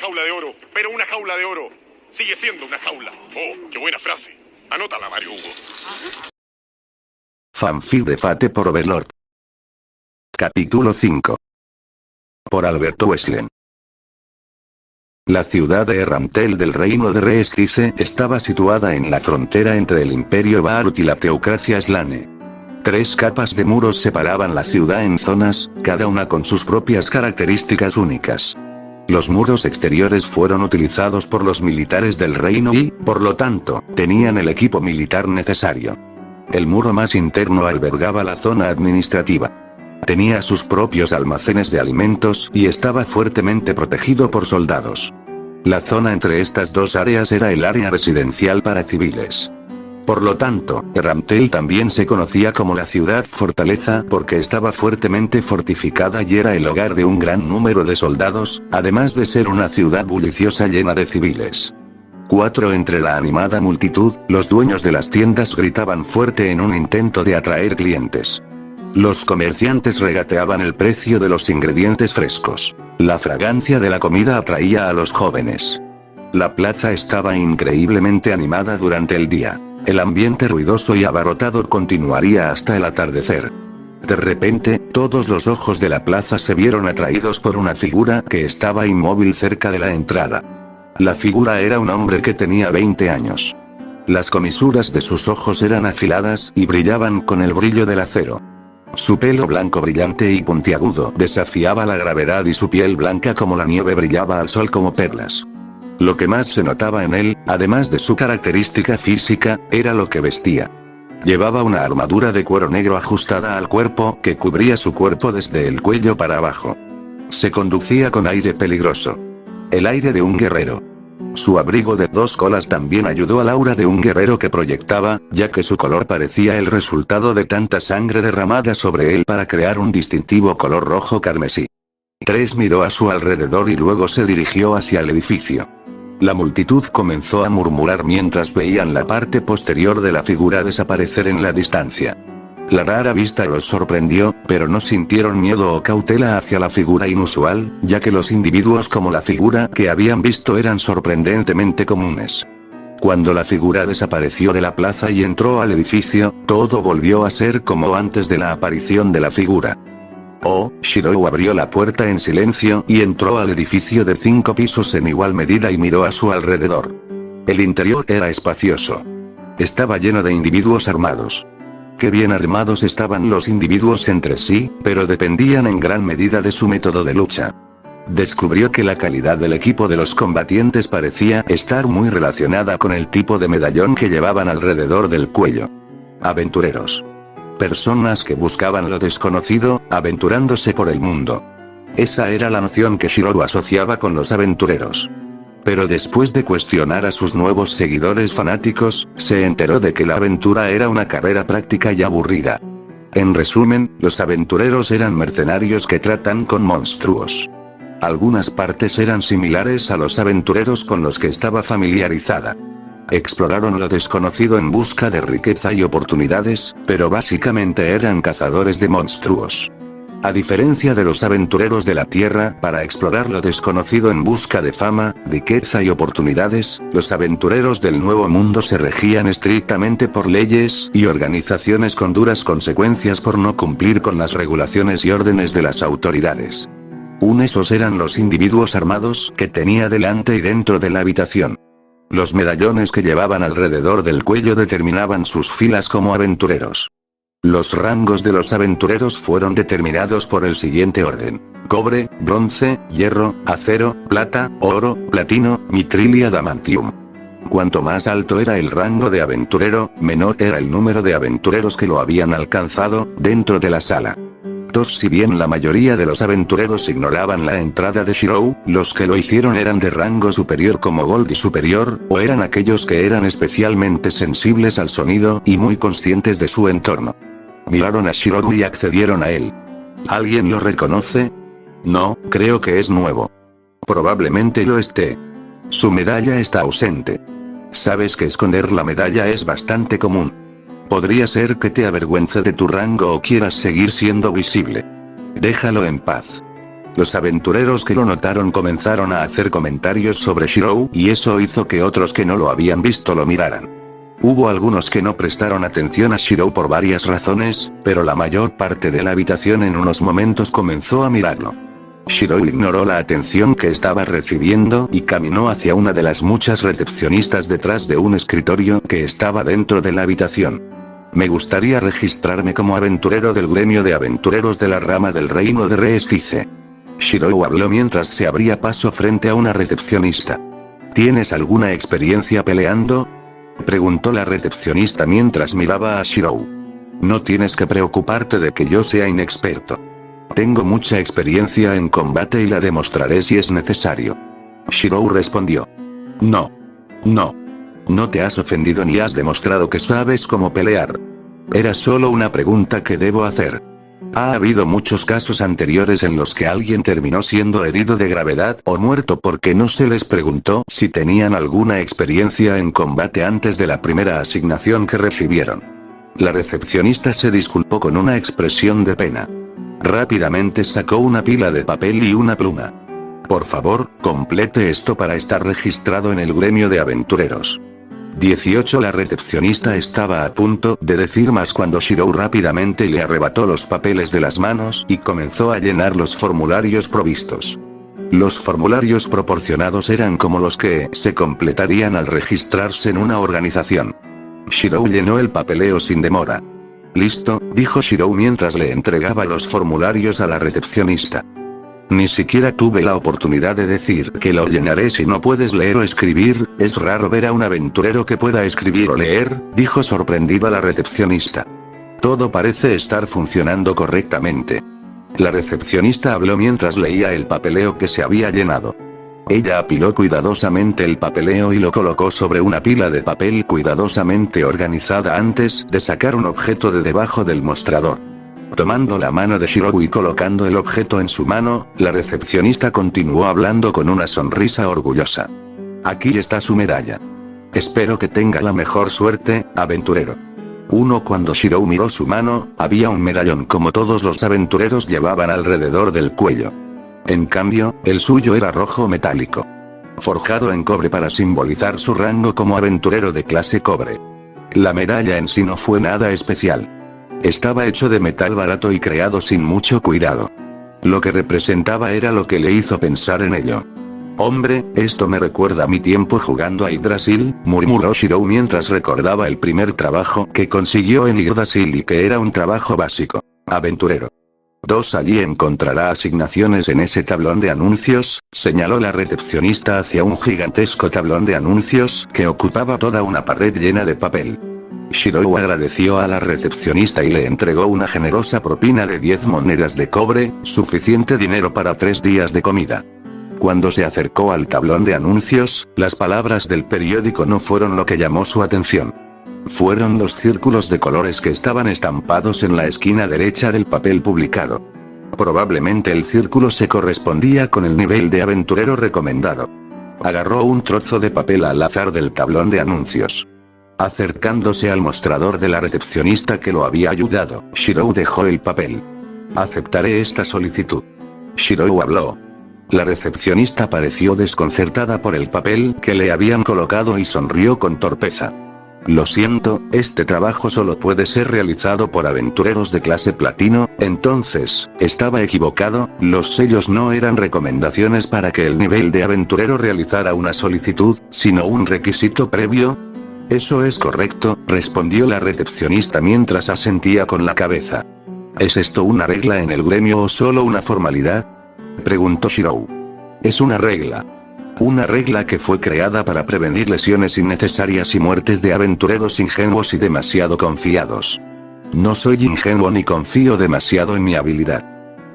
jaula de oro, pero una jaula de oro sigue siendo una jaula. Oh, qué buena frase. Anótala, Mario Hugo. Fanfic de Fate por Overlord. Capítulo 5. Por Alberto Weslen. La ciudad de Erramtel del reino de Reestice estaba situada en la frontera entre el Imperio Baarut y la teocracia Slane. 3 capas de muros separaban la ciudad en zonas, cada una con sus propias características únicas. Los muros exteriores fueron utilizados por los militares del reino y, por lo tanto, tenían el equipo militar necesario. El muro más interno albergaba la zona administrativa. Tenía sus propios almacenes de alimentos y estaba fuertemente protegido por soldados. La zona entre estas dos áreas era el área residencial para civiles. Por lo tanto, Erramtel también se conocía como la ciudad fortaleza porque estaba fuertemente fortificada y era el hogar de un gran número de soldados, además de ser una ciudad bulliciosa llena de civiles. 4 Entre la animada multitud, los dueños de las tiendas gritaban fuerte en un intento de atraer clientes. Los comerciantes regateaban el precio de los ingredientes frescos. La fragancia de la comida atraía a los jóvenes. La plaza estaba increíblemente animada durante el día. El ambiente ruidoso y abarrotado continuaría hasta el atardecer. De repente, todos los ojos de la plaza se vieron atraídos por una figura que estaba inmóvil cerca de la entrada. La figura era un hombre que tenía 20 años. Las comisuras de sus ojos eran afiladas y brillaban con el brillo del acero. Su pelo blanco brillante y puntiagudo desafiaba la gravedad y su piel blanca como la nieve brillaba al sol como perlas. Lo que más se notaba en él, además de su característica física, era lo que vestía. Llevaba una armadura de cuero negro ajustada al cuerpo que cubría su cuerpo desde el cuello para abajo. Se conducía con aire peligroso. El aire de un guerrero. Su abrigo de 2 colas también ayudó al aura de un guerrero que proyectaba, ya que su color parecía el resultado de tanta sangre derramada sobre él para crear un distintivo color rojo carmesí. 3 miró a su alrededor y luego se dirigió hacia el edificio. La multitud comenzó a murmurar mientras veían la parte posterior de la figura desaparecer en la distancia. La rara vista los sorprendió, pero no sintieron miedo o cautela hacia la figura inusual, ya que los individuos como la figura que habían visto eran sorprendentemente comunes. Cuando la figura desapareció de la plaza y entró al edificio, todo volvió a ser como antes de la aparición de la figura. Shirou abrió la puerta en silencio y entró al edificio de 5 pisos en igual medida y miró a su alrededor. El interior era espacioso. Estaba lleno de individuos armados. Qué bien armados estaban los individuos entre sí, pero dependían en gran medida de su método de lucha. Descubrió que la calidad del equipo de los combatientes parecía estar muy relacionada con el tipo de medallón que llevaban alrededor del cuello. Aventureros. Personas que buscaban lo desconocido, aventurándose por el mundo. Esa era la noción que Shirou asociaba con los aventureros. Pero después de cuestionar a sus nuevos seguidores fanáticos, se enteró de que la aventura era una carrera práctica y aburrida. En resumen, los aventureros eran mercenarios que tratan con monstruos. Algunas partes eran similares a los aventureros con los que estaba familiarizada. Exploraron lo desconocido en busca de riqueza y oportunidades, pero básicamente eran cazadores de monstruos. A diferencia de los aventureros de la Tierra, para explorar lo desconocido en busca de fama, riqueza y oportunidades, los aventureros del Nuevo Mundo se regían estrictamente por leyes y organizaciones con duras consecuencias por no cumplir con las regulaciones y órdenes de las autoridades. Esos eran los individuos armados que tenía delante y dentro de la habitación. Los medallones que llevaban alrededor del cuello determinaban sus filas como aventureros. Los rangos de los aventureros fueron determinados por el siguiente orden: cobre, bronce, hierro, acero, plata, oro, platino, mitril y adamantium. Cuanto más alto era el rango de aventurero, menor era el número de aventureros que lo habían alcanzado dentro de la sala. Si bien la mayoría de los aventureros ignoraban la entrada de Shirou, los que lo hicieron eran de rango superior como Gold y superior, o eran aquellos que eran especialmente sensibles al sonido y muy conscientes de su entorno. Miraron a Shirou y accedieron a él. ¿Alguien lo reconoce? No, creo que es nuevo. Probablemente lo esté. Su medalla está ausente. Sabes que esconder la medalla es bastante común. Podría ser que te avergüence de tu rango o quieras seguir siendo visible. Déjalo en paz. Los aventureros que lo notaron comenzaron a hacer comentarios sobre Shirou, y eso hizo que otros que no lo habían visto lo miraran. Hubo algunos que no prestaron atención a Shirou por varias razones, pero la mayor parte de la habitación en unos momentos comenzó a mirarlo. Shirou ignoró la atención que estaba recibiendo y caminó hacia una de las muchas recepcionistas detrás de un escritorio que estaba dentro de la habitación. Me gustaría registrarme como aventurero del gremio de aventureros de la rama del reino de Reestice. Shirou habló mientras se abría paso frente a una recepcionista. ¿Tienes alguna experiencia peleando?, preguntó la recepcionista mientras miraba a Shirou. No tienes que preocuparte de que yo sea inexperto. Tengo mucha experiencia en combate y la demostraré si es necesario. Shirou respondió. No. No te has ofendido ni has demostrado que sabes cómo pelear. Era solo una pregunta que debo hacer. Ha habido muchos casos anteriores en los que alguien terminó siendo herido de gravedad o muerto porque no se les preguntó si tenían alguna experiencia en combate antes de la primera asignación que recibieron. La recepcionista se disculpó con una expresión de pena. Rápidamente sacó una pila de papel y una pluma. Por favor, complete esto para estar registrado en el gremio de aventureros. 18. La recepcionista estaba a punto de decir más cuando Shirou rápidamente le arrebató los papeles de las manos y comenzó a llenar los formularios provistos. Los formularios proporcionados eran como los que se completarían al registrarse en una organización. Shirou llenó el papeleo sin demora. Listo, dijo Shirou mientras le entregaba los formularios a la recepcionista. Ni siquiera tuve la oportunidad de decir que lo llenaré si no puedes leer o escribir, es raro ver a un aventurero que pueda escribir o leer, dijo sorprendida la recepcionista. Todo parece estar funcionando correctamente. La recepcionista habló mientras leía el papeleo que se había llenado. Ella apiló cuidadosamente el papeleo y lo colocó sobre una pila de papel cuidadosamente organizada antes de sacar un objeto de debajo del mostrador. Tomando la mano de Shirou y colocando el objeto en su mano, la recepcionista continuó hablando con una sonrisa orgullosa. Aquí está su medalla. Espero que tenga la mejor suerte, aventurero. Cuando Shirou miró su mano, había un medallón como todos los aventureros llevaban alrededor del cuello. En cambio, el suyo era rojo metálico. Forjado en cobre para simbolizar su rango como aventurero de clase cobre. La medalla en sí no fue nada especial. Estaba hecho de metal barato y creado sin mucho cuidado. Lo que representaba era lo que le hizo pensar en ello. Hombre, esto me recuerda a mi tiempo jugando a Yggdrasil, murmuró Shirou mientras recordaba el primer trabajo que consiguió en Yggdrasil y que era un trabajo básico. Aventurero. 2. Allí encontrará asignaciones en ese tablón de anuncios, señaló la recepcionista hacia un gigantesco tablón de anuncios que ocupaba toda una pared llena de papel. Shirou agradeció a la recepcionista y le entregó una generosa propina de 10 monedas de cobre, suficiente dinero para 3 días de comida. Cuando se acercó al tablón de anuncios, las palabras del periódico no fueron lo que llamó su atención. Fueron los círculos de colores que estaban estampados en la esquina derecha del papel publicado. Probablemente el círculo se correspondía con el nivel de aventurero recomendado. Agarró un trozo de papel al azar del tablón de anuncios. Acercándose al mostrador de la recepcionista que lo había ayudado, Shirou dejó el papel. Aceptaré esta solicitud. Shirou habló. La recepcionista pareció desconcertada por el papel que le habían colocado y sonrió con torpeza. Lo siento, este trabajo solo puede ser realizado por aventureros de clase platino. Entonces, estaba equivocado, los sellos no eran recomendaciones para que el nivel de aventurero realizara una solicitud, sino un requisito previo. Eso es correcto, respondió la recepcionista mientras asentía con la cabeza. ¿Es esto una regla en el gremio o solo una formalidad?, preguntó Shirou. Es una regla. Una regla que fue creada para prevenir lesiones innecesarias y muertes de aventureros ingenuos y demasiado confiados. No soy ingenuo ni confío demasiado en mi habilidad.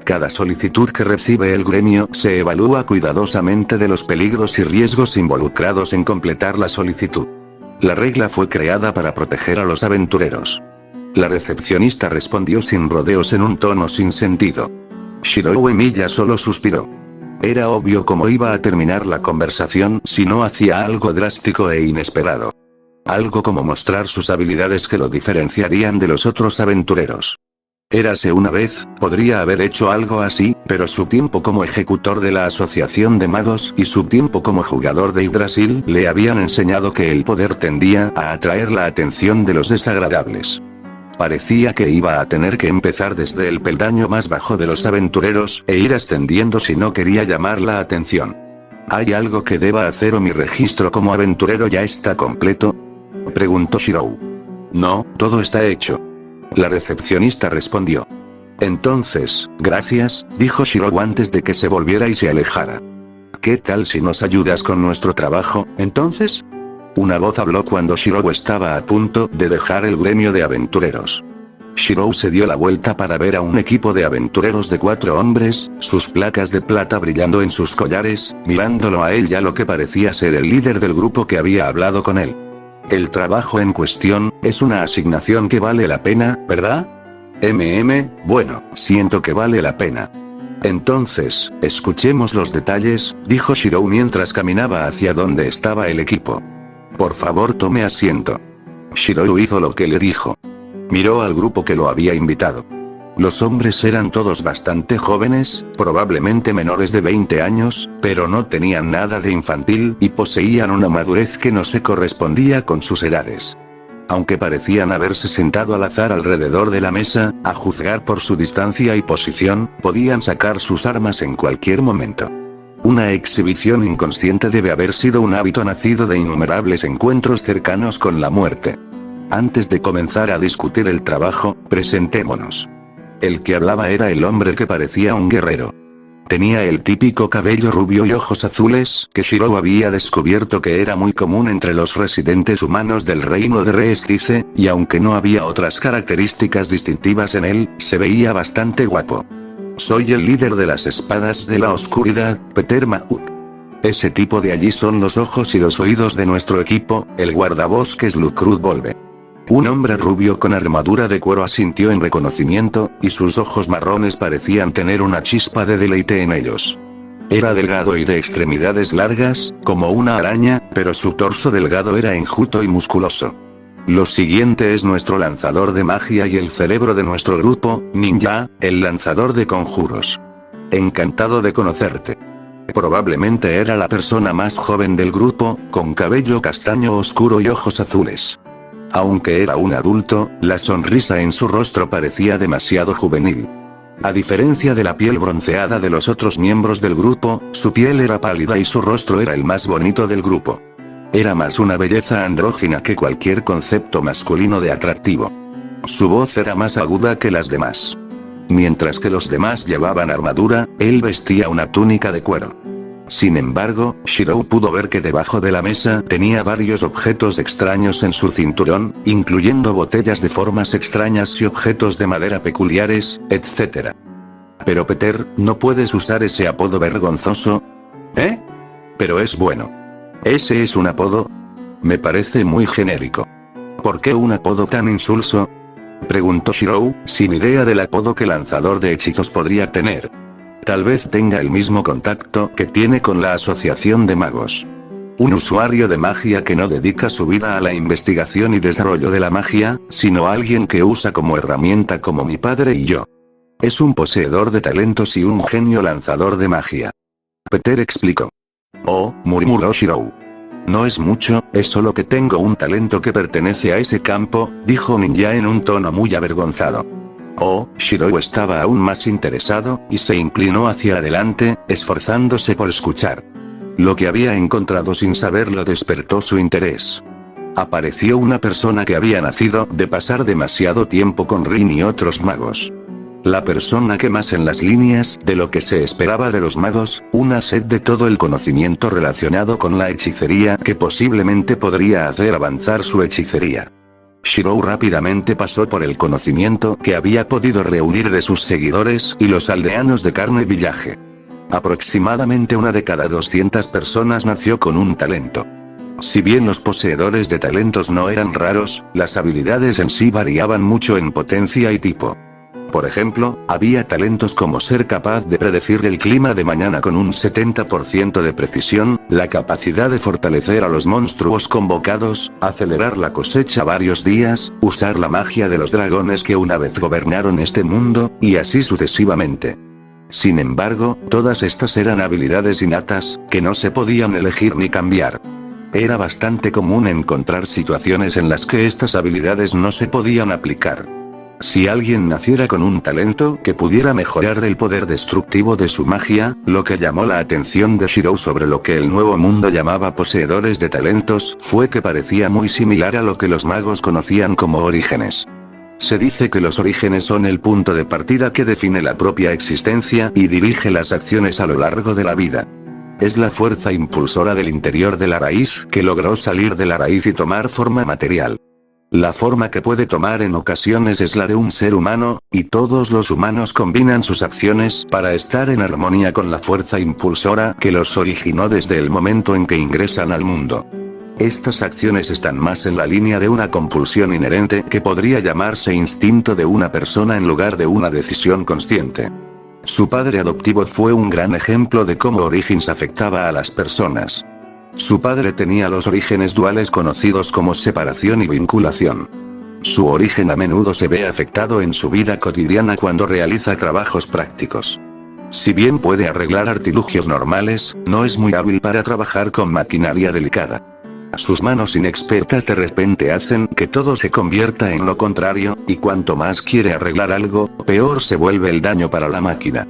Cada solicitud que recibe el gremio se evalúa cuidadosamente de los peligros y riesgos involucrados en completar la solicitud. La regla fue creada para proteger a los aventureros. La recepcionista respondió sin rodeos en un tono sin sentido. Shirou Emiya solo suspiró. Era obvio cómo iba a terminar la conversación si no hacía algo drástico e inesperado. Algo como mostrar sus habilidades que lo diferenciarían de los otros aventureros. Érase una vez, podría haber hecho algo así, pero su tiempo como ejecutor de la Asociación de Magos y su tiempo como jugador de Yggdrasil le habían enseñado que el poder tendía a atraer la atención de los desagradables. Parecía que iba a tener que empezar desde el peldaño más bajo de los aventureros e ir ascendiendo si no quería llamar la atención. ¿Hay algo que deba hacer o mi registro como aventurero ya está completo?, preguntó Shirou. No, todo está hecho. La recepcionista respondió. Entonces, gracias, dijo Shirou antes de que se volviera y se alejara. ¿Qué tal si nos ayudas con nuestro trabajo, entonces? Una voz habló cuando Shirou estaba a punto de dejar el gremio de aventureros. Shirou se dio la vuelta para ver a un equipo de aventureros de 4 hombres, sus placas de plata brillando en sus collares, mirándolo a él ya lo que parecía ser el líder del grupo que había hablado con él. El trabajo en cuestión, es una asignación que vale la pena, ¿verdad? Bueno, siento que vale la pena. Entonces, escuchemos los detalles, dijo Shirou mientras caminaba hacia donde estaba el equipo. Por favor tome asiento. Shirou hizo lo que le dijo. Miró al grupo que lo había invitado. Los hombres eran todos bastante jóvenes, probablemente menores de 20 años, pero no tenían nada de infantil y poseían una madurez que no se correspondía con sus edades. Aunque parecían haberse sentado al azar alrededor de la mesa, a juzgar por su distancia y posición, podían sacar sus armas en cualquier momento. Una exhibición inconsciente debe haber sido un hábito nacido de innumerables encuentros cercanos con la muerte. Antes de comenzar a discutir el trabajo, presentémonos. El que hablaba era el hombre que parecía un guerrero. Tenía el típico cabello rubio y ojos azules que Shirou había descubierto que era muy común entre los residentes humanos del reino de Reestice, y aunque no había otras características distintivas en él, se veía bastante guapo. Soy el líder de las espadas de la oscuridad, Peter Mauk. Ese tipo de allí son los ojos y los oídos de nuestro equipo, el guardabosques Lucruz Volve. Un hombre rubio con armadura de cuero asintió en reconocimiento, y sus ojos marrones parecían tener una chispa de deleite en ellos. Era delgado y de extremidades largas, como una araña, pero su torso delgado era enjuto y musculoso. Lo siguiente es nuestro lanzador de magia y el cerebro de nuestro grupo, Ninja, el lanzador de conjuros. Encantado de conocerte. Probablemente era la persona más joven del grupo, con cabello castaño oscuro y ojos azules. Aunque era un adulto, la sonrisa en su rostro parecía demasiado juvenil. A diferencia de la piel bronceada de los otros miembros del grupo, su piel era pálida y su rostro era el más bonito del grupo. Era más una belleza andrógina que cualquier concepto masculino de atractivo. Su voz era más aguda que las demás. Mientras que los demás llevaban armadura, él vestía una túnica de cuero. Sin embargo, Shirou pudo ver que debajo de la mesa tenía varios objetos extraños en su cinturón, incluyendo botellas de formas extrañas y objetos de madera peculiares, etc. Pero Peter, ¿no puedes usar ese apodo vergonzoso? ¿Eh? Pero es bueno. ¿Ese es un apodo? Me parece muy genérico. ¿Por qué un apodo tan insulso?, preguntó Shirou, sin idea del apodo que lanzador de hechizos podría tener. Tal vez tenga el mismo contacto que tiene con la Asociación de Magos. Un usuario de magia que no dedica su vida a la investigación y desarrollo de la magia, sino alguien que usa como herramienta como mi padre y yo. Es un poseedor de talentos y un genio lanzador de magia. Peter explicó. Oh, murmuró Shirou. No es mucho, es solo que tengo un talento que pertenece a ese campo, dijo Ninja en un tono muy avergonzado. Oh, Shirou estaba aún más interesado, y se inclinó hacia adelante, esforzándose por escuchar. Lo que había encontrado sin saberlo despertó su interés. Apareció una persona que había nacido de pasar demasiado tiempo con Rin y otros magos. La persona que más en las líneas de lo que se esperaba de los magos, una sed de todo el conocimiento relacionado con la hechicería que posiblemente podría hacer avanzar su hechicería. Shirou rápidamente pasó por el conocimiento que había podido reunir de sus seguidores y los aldeanos de Carne Village. Aproximadamente una de cada 200 personas nació con un talento. Si bien los poseedores de talentos no eran raros, las habilidades en sí variaban mucho en potencia y tipo. Por ejemplo, había talentos como ser capaz de predecir el clima de mañana con un 70% de precisión, la capacidad de fortalecer a los monstruos convocados, acelerar la cosecha varios días, usar la magia de los dragones que una vez gobernaron este mundo, y así sucesivamente. Sin embargo, todas estas eran habilidades innatas, que no se podían elegir ni cambiar. Era bastante común encontrar situaciones en las que estas habilidades no se podían aplicar. Si alguien naciera con un talento que pudiera mejorar el poder destructivo de su magia, lo que llamó la atención de Shirou sobre lo que el Nuevo Mundo llamaba poseedores de talentos, fue que parecía muy similar a lo que los magos conocían como orígenes. Se dice que los orígenes son el punto de partida que define la propia existencia y dirige las acciones a lo largo de la vida. Es la fuerza impulsora del interior de la raíz que logró salir de la raíz y tomar forma material. La forma que puede tomar en ocasiones es la de un ser humano, y todos los humanos combinan sus acciones para estar en armonía con la fuerza impulsora que los originó desde el momento en que ingresan al mundo. Estas acciones están más en la línea de una compulsión inherente que podría llamarse instinto de una persona en lugar de una decisión consciente. Su padre adoptivo fue un gran ejemplo de cómo Origins afectaba a las personas. Su padre tenía los orígenes duales conocidos como separación y vinculación. Su origen a menudo se ve afectado en su vida cotidiana cuando realiza trabajos prácticos. Si bien puede arreglar artilugios normales, no es muy hábil para trabajar con maquinaria delicada. Sus manos inexpertas de repente hacen que todo se convierta en lo contrario, y cuanto más quiere arreglar algo, peor se vuelve el daño para la máquina.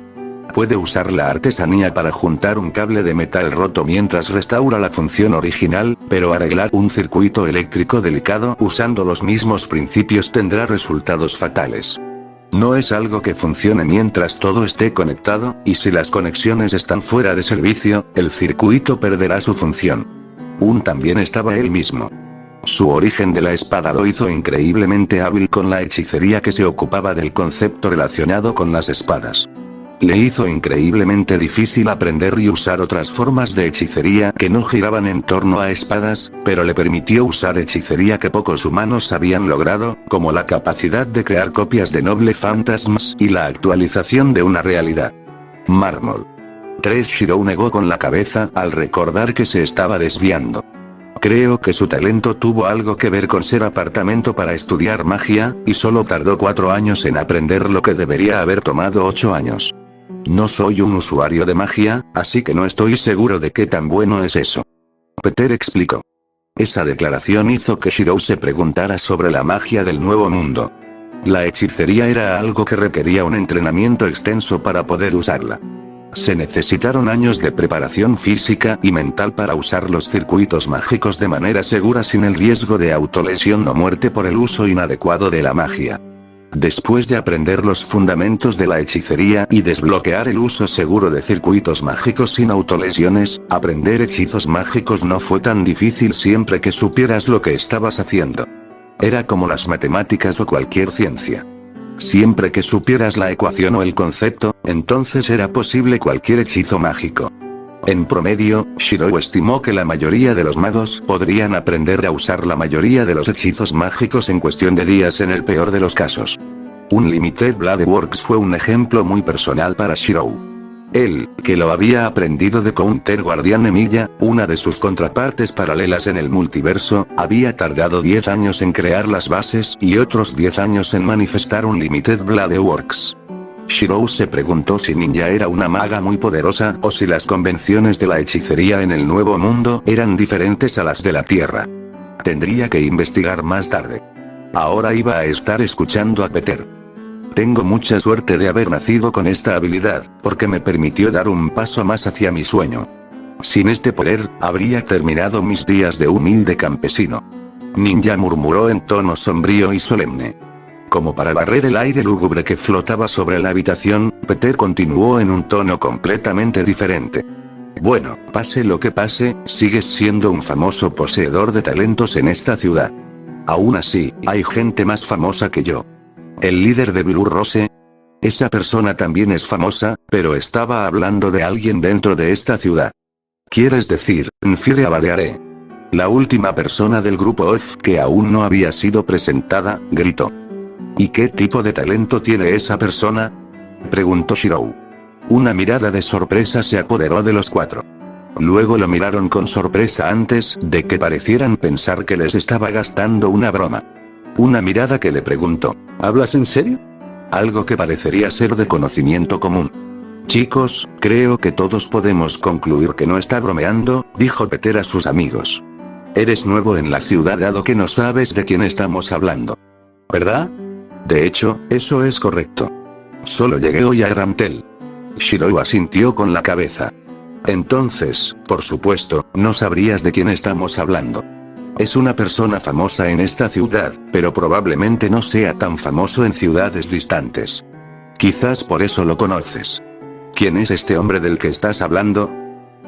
Puede usar la artesanía para juntar un cable de metal roto mientras restaura la función original, pero arreglar un circuito eléctrico delicado usando los mismos principios tendrá resultados fatales. No es algo que funcione mientras todo esté conectado, y si las conexiones están fuera de servicio, el circuito perderá su función. También estaba él mismo. Su origen de la espada lo hizo increíblemente hábil con la hechicería que se ocupaba del concepto relacionado con las espadas. Le hizo increíblemente difícil aprender y usar otras formas de hechicería que no giraban en torno a espadas, pero le permitió usar hechicería que pocos humanos habían logrado, como la capacidad de crear copias de noble fantasmas y la actualización de una realidad. Mármol. 3. Shirou negó con la cabeza al recordar que se estaba desviando. Creo que su talento tuvo algo que ver con ser apartamento para estudiar magia, y solo tardó 4 años en aprender lo que debería haber tomado 8 años. No soy un usuario de magia, así que no estoy seguro de qué tan bueno es eso. Peter explicó. Esa declaración hizo que Shirou se preguntara sobre la magia del Nuevo Mundo. La hechicería era algo que requería un entrenamiento extenso para poder usarla. Se necesitaron años de preparación física y mental para usar los circuitos mágicos de manera segura sin el riesgo de autolesión o muerte por el uso inadecuado de la magia. Después de aprender los fundamentos de la hechicería y desbloquear el uso seguro de circuitos mágicos sin autolesiones, aprender hechizos mágicos no fue tan difícil siempre que supieras lo que estabas haciendo. Era como las matemáticas o cualquier ciencia. Siempre que supieras la ecuación o el concepto, entonces era posible cualquier hechizo mágico. En promedio, Shirou estimó que la mayoría de los magos podrían aprender a usar la mayoría de los hechizos mágicos en cuestión de días en el peor de los casos. Unlimited Blade Works fue un ejemplo muy personal para Shirou. Él, que lo había aprendido de Counter Guardian Emilia, una de sus contrapartes paralelas en el multiverso, había tardado 10 años en crear las bases y otros 10 años en manifestar Unlimited Blade Works. Shirou se preguntó si Ninja era una maga muy poderosa o si las convenciones de la hechicería en el Nuevo Mundo eran diferentes a las de la Tierra. Tendría que investigar más tarde. Ahora iba a estar escuchando a Peter. Tengo mucha suerte de haber nacido con esta habilidad, porque me permitió dar un paso más hacia mi sueño. Sin este poder, habría terminado mis días de humilde campesino. Ninja murmuró en tono sombrío y solemne. Como para barrer el aire lúgubre que flotaba sobre la habitación, Peter continuó en un tono completamente diferente. Bueno, pase lo que pase, sigues siendo un famoso poseedor de talentos en esta ciudad. Aún así, hay gente más famosa que yo. El líder de Blue Rose. Esa persona también es famosa, pero estaba hablando de alguien dentro de esta ciudad. ¿Quieres decir, Nfire Baleare? La última persona del grupo OF que aún no había sido presentada, gritó. ¿Y qué tipo de talento tiene esa persona?, preguntó Shirou. Una mirada de sorpresa se apoderó de los cuatro. Luego lo miraron con sorpresa antes de que parecieran pensar que les estaba gastando una broma. Una mirada que le preguntó, ¿hablas en serio? Algo que parecería ser de conocimiento común. Chicos, creo que todos podemos concluir que no está bromeando, dijo Peter a sus amigos. Eres nuevo en la ciudad dado que no sabes de quién estamos hablando, ¿verdad? De hecho, eso es correcto. Solo llegué hoy a Eramtel. Shirou asintió con la cabeza. Entonces, por supuesto, no sabrías de quién estamos hablando. Es una persona famosa en esta ciudad, pero probablemente no sea tan famoso en ciudades distantes. Quizás por eso lo conoces. ¿Quién es este hombre del que estás hablando?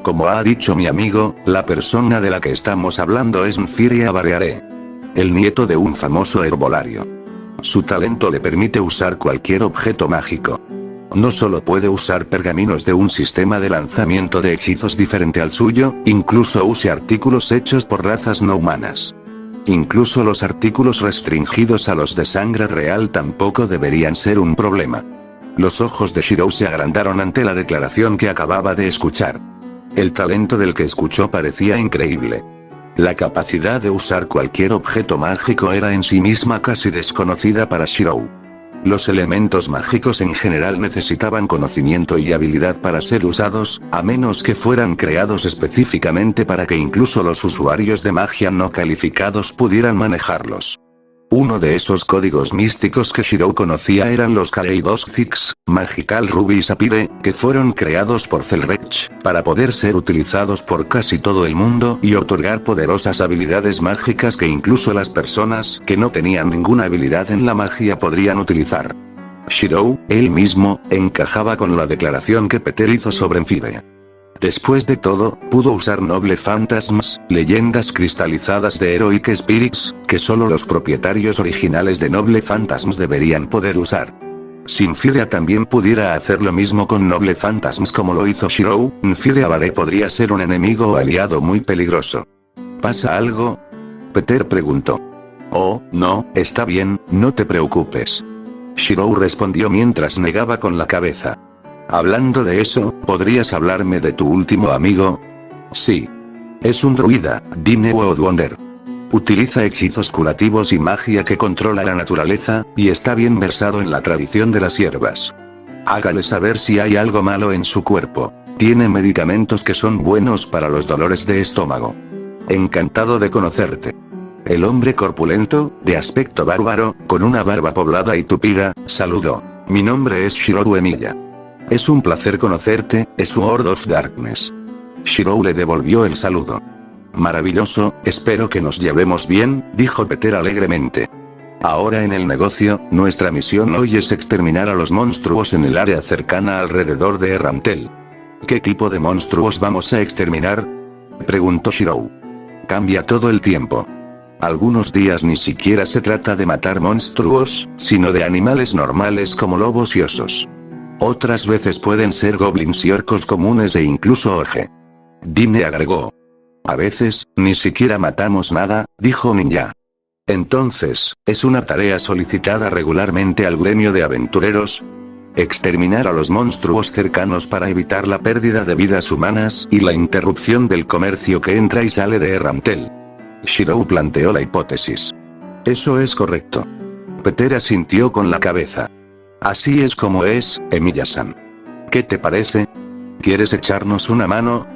Como ha dicho mi amigo, la persona de la que estamos hablando es Nfiria Bareare, el nieto de un famoso herbolario. Su talento le permite usar cualquier objeto mágico. No solo puede usar pergaminos de un sistema de lanzamiento de hechizos diferente al suyo, incluso use artículos hechos por razas no humanas. Incluso los artículos restringidos a los de sangre real tampoco deberían ser un problema. Los ojos de Shirou se agrandaron ante la declaración que acababa de escuchar. El talento del que escuchó parecía increíble. La capacidad de usar cualquier objeto mágico era en sí misma casi desconocida para Shirou. Los elementos mágicos en general necesitaban conocimiento y habilidad para ser usados, a menos que fueran creados específicamente para que incluso los usuarios de magia no calificados pudieran manejarlos. Uno de esos códigos místicos que Shirou conocía eran los Kaleidosticks, Magical Ruby y Sapphire, que fueron creados por Zelrech, para poder ser utilizados por casi todo el mundo y otorgar poderosas habilidades mágicas que incluso las personas que no tenían ninguna habilidad en la magia podrían utilizar. Shirou, él mismo, encajaba con la declaración que Peter hizo sobre Nfiria. Después de todo, pudo usar Noble Phantasms, leyendas cristalizadas de Heroic Spirits, que solo los propietarios originales de Noble Phantasms deberían poder usar. Si Nfiria también pudiera hacer lo mismo con Noble Phantasms como lo hizo Shirou, Nfiria Bare podría ser un enemigo o aliado muy peligroso. ¿Pasa algo?, Peter preguntó. Oh, no, está bien, no te preocupes. Shirou respondió mientras negaba con la cabeza. Hablando de eso, ¿podrías hablarme de tu último amigo? Sí. Es un druida, Dine Woodwonder. Utiliza hechizos curativos y magia que controla la naturaleza, y está bien versado en la tradición de las hierbas. Hágale saber si hay algo malo en su cuerpo. Tiene medicamentos que son buenos para los dolores de estómago. Encantado de conocerte. El hombre corpulento, de aspecto bárbaro, con una barba poblada y tupida, saludó. Mi nombre es Shirou Emiya. Es un placer conocerte, Sword of Darkness. Shirou le devolvió el saludo. Maravilloso, espero que nos llevemos bien, dijo Peter alegremente. Ahora en el negocio, nuestra misión hoy es exterminar a los monstruos en el área cercana alrededor de Eramtel. ¿Qué tipo de monstruos vamos a exterminar?, preguntó Shirou. Cambia todo el tiempo. Algunos días ni siquiera se trata de matar monstruos, sino de animales normales como lobos y osos. Otras veces pueden ser goblins y orcos comunes e incluso orge. Dine agregó. A veces, ni siquiera matamos nada, dijo Ninja. Entonces, ¿es una tarea solicitada regularmente al gremio de aventureros? Exterminar a los monstruos cercanos para evitar la pérdida de vidas humanas y la interrupción del comercio que entra y sale de Eramtel. Shirou planteó la hipótesis. Eso es correcto. Peter asintió con la cabeza. Así es como es, Emiya-san. ¿Qué te parece? ¿Quieres echarnos una mano?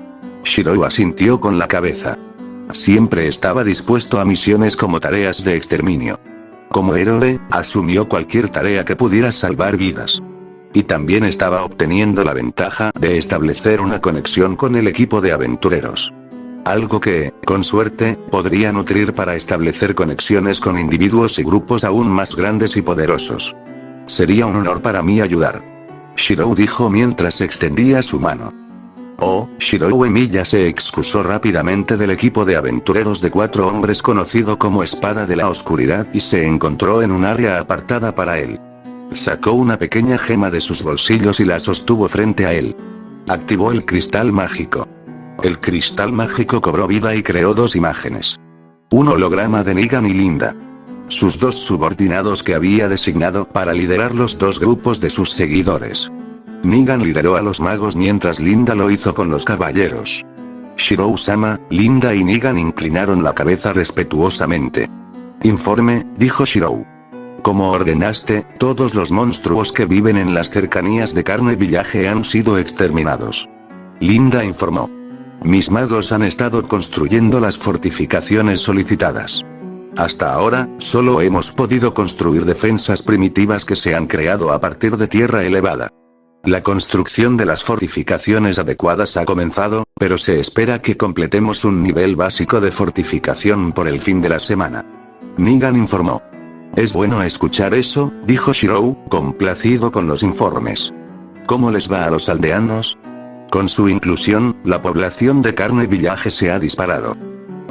Shirou asintió con la cabeza. Siempre estaba dispuesto a misiones como tareas de exterminio. Como héroe, asumió cualquier tarea que pudiera salvar vidas. Y también estaba obteniendo la ventaja de establecer una conexión con el equipo de aventureros. Algo que, con suerte, podría nutrir para establecer conexiones con individuos y grupos aún más grandes y poderosos. Sería un honor para mí ayudar. Shirou dijo mientras extendía su mano. Oh, Shirou Emiya se excusó rápidamente del equipo de aventureros de 4 hombres conocido como Espada de la Oscuridad y se encontró en un área apartada para él. Sacó una pequeña gema de sus bolsillos y la sostuvo frente a él. Activó el cristal mágico. El cristal mágico cobró vida y creó 2 imágenes. Un holograma de Negan y Linda. sus dos subordinados que había designado para liderar los dos grupos de sus seguidores. Negan lideró a los magos mientras Linda lo hizo con los caballeros. Shirou-sama, Linda y Negan inclinaron la cabeza respetuosamente. Informe, dijo Shirou. Como ordenaste, todos los monstruos que viven en las cercanías de Carne Village han sido exterminados. Linda informó. Mis magos han estado construyendo las fortificaciones solicitadas. Hasta ahora, solo hemos podido construir defensas primitivas que se han creado a partir de tierra elevada. La construcción de las fortificaciones adecuadas ha comenzado, pero se espera que completemos un nivel básico de fortificación por el fin de la semana. Negan informó. Es bueno escuchar eso, dijo Shirou, complacido con los informes. ¿Cómo les va a los aldeanos? Con su inclusión, la población de Carne Village se ha disparado.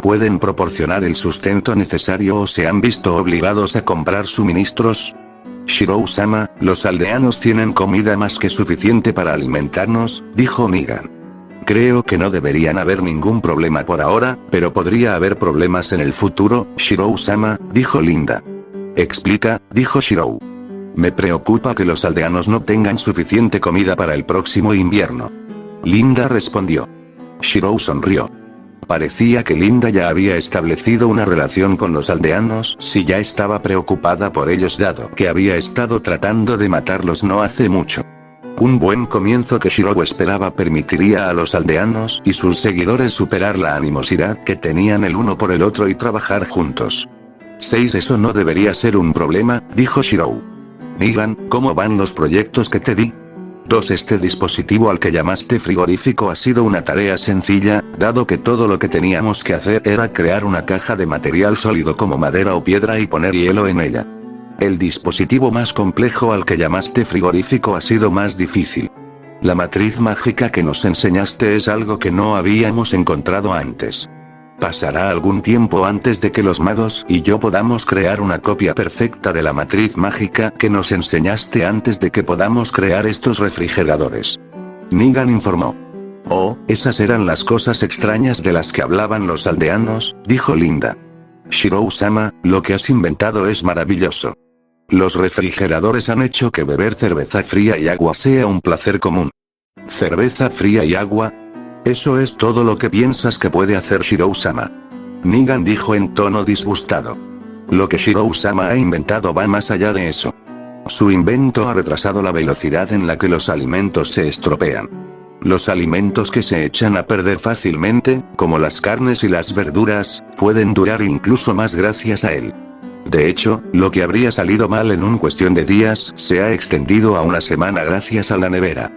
¿Pueden proporcionar el sustento necesario o se han visto obligados a comprar suministros? Shirou-sama, los aldeanos tienen comida más que suficiente para alimentarnos, dijo Negan. Creo que no deberían haber ningún problema por ahora, pero podría haber problemas en el futuro, Shirou-sama, dijo Linda. Explica, dijo Shirou. Me preocupa que los aldeanos no tengan suficiente comida para el próximo invierno. Linda respondió. Shirou sonrió. Parecía que Linda ya había establecido una relación con los aldeanos si ya estaba preocupada por ellos dado que había estado tratando de matarlos no hace mucho. Un buen comienzo que Shirou esperaba permitiría a los aldeanos y sus seguidores superar la animosidad que tenían el uno por el otro y trabajar juntos. 6 Eso no debería ser un problema, dijo Shirou. Negan, ¿cómo van los proyectos que te di? 2 Este dispositivo al que llamaste frigorífico ha sido una tarea sencilla, dado que todo lo que teníamos que hacer era crear una caja de material sólido como madera o piedra y poner hielo en ella. El dispositivo más complejo al que llamaste frigorífico ha sido más difícil. La matriz mágica que nos enseñaste es algo que no habíamos encontrado antes. Pasará algún tiempo antes de que los magos y yo podamos crear una copia perfecta de la matriz mágica que nos enseñaste antes de que podamos crear estos refrigeradores. Negan informó. Oh, esas eran las cosas extrañas de las que hablaban los aldeanos, dijo Linda. Shirou-sama, lo que has inventado es maravilloso. Los refrigeradores han hecho que beber cerveza fría y agua sea un placer común. ¿Cerveza fría y agua? ¿Eso es todo lo que piensas que puede hacer Shirou-sama? Negan dijo en tono disgustado. Lo que Shirou-sama ha inventado va más allá de eso. Su invento ha retrasado la velocidad en la que los alimentos se estropean. Los alimentos que se echan a perder fácilmente, como las carnes y las verduras, pueden durar incluso más gracias a él. De hecho, lo que habría salido mal en cuestión de días se ha extendido a una semana gracias a la nevera.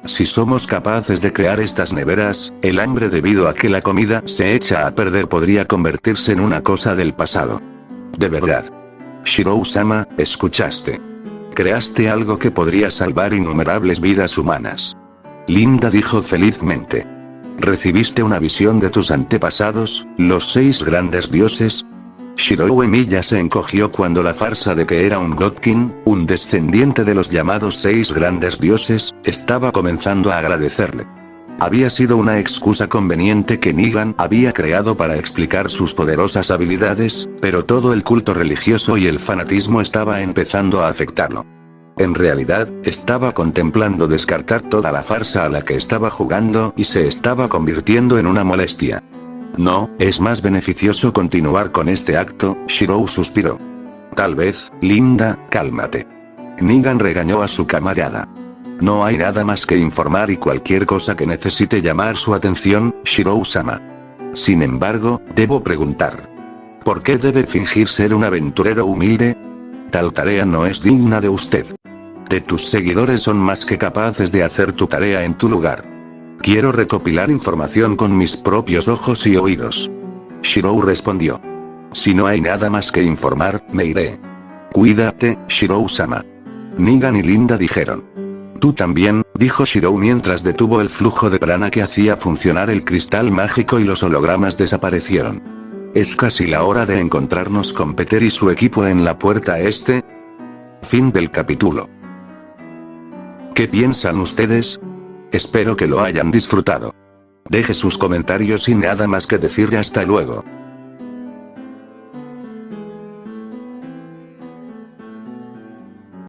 Si somos capaces de crear estas neveras, el hambre debido a que la comida se echa a perder podría convertirse en una cosa del pasado. De verdad. Shirou-sama, escuchaste. Creaste algo que podría salvar innumerables vidas humanas. Linda dijo felizmente. ¿Recibiste una visión de tus antepasados, los 6 grandes dioses? Shirou Emiya se encogió cuando la farsa de que era un Godkin, un descendiente de los llamados 6 grandes dioses, estaba comenzando a agradecerle. Había sido una excusa conveniente que Negan había creado para explicar sus poderosas habilidades, pero todo el culto religioso y el fanatismo estaba empezando a afectarlo. En realidad, estaba contemplando descartar toda la farsa a la que estaba jugando y se estaba convirtiendo en una molestia. No, es más beneficioso continuar con este acto, Shirou suspiró. Tal vez, Linda, cálmate. Negan regañó a su camarada. No hay nada más que informar y cualquier cosa que necesite llamar su atención, Shirou-sama. Sin embargo, debo preguntar. ¿Por qué debe fingir ser un aventurero humilde? Tal tarea no es digna de usted. Tus seguidores son más que capaces de hacer tu tarea en tu lugar. Quiero recopilar información con mis propios ojos y oídos. Shirou respondió. Si no hay nada más que informar, me iré. Cuídate, Shirou-sama. Negan y Linda dijeron. Tú también, dijo Shirou mientras detuvo el flujo de prana que hacía funcionar el cristal mágico y los hologramas desaparecieron. Es casi la hora de encontrarnos con Peter y su equipo en la puerta este. Fin del capítulo. ¿Qué piensan ustedes? Espero que lo hayan disfrutado. Deje sus comentarios y nada más que decir hasta luego.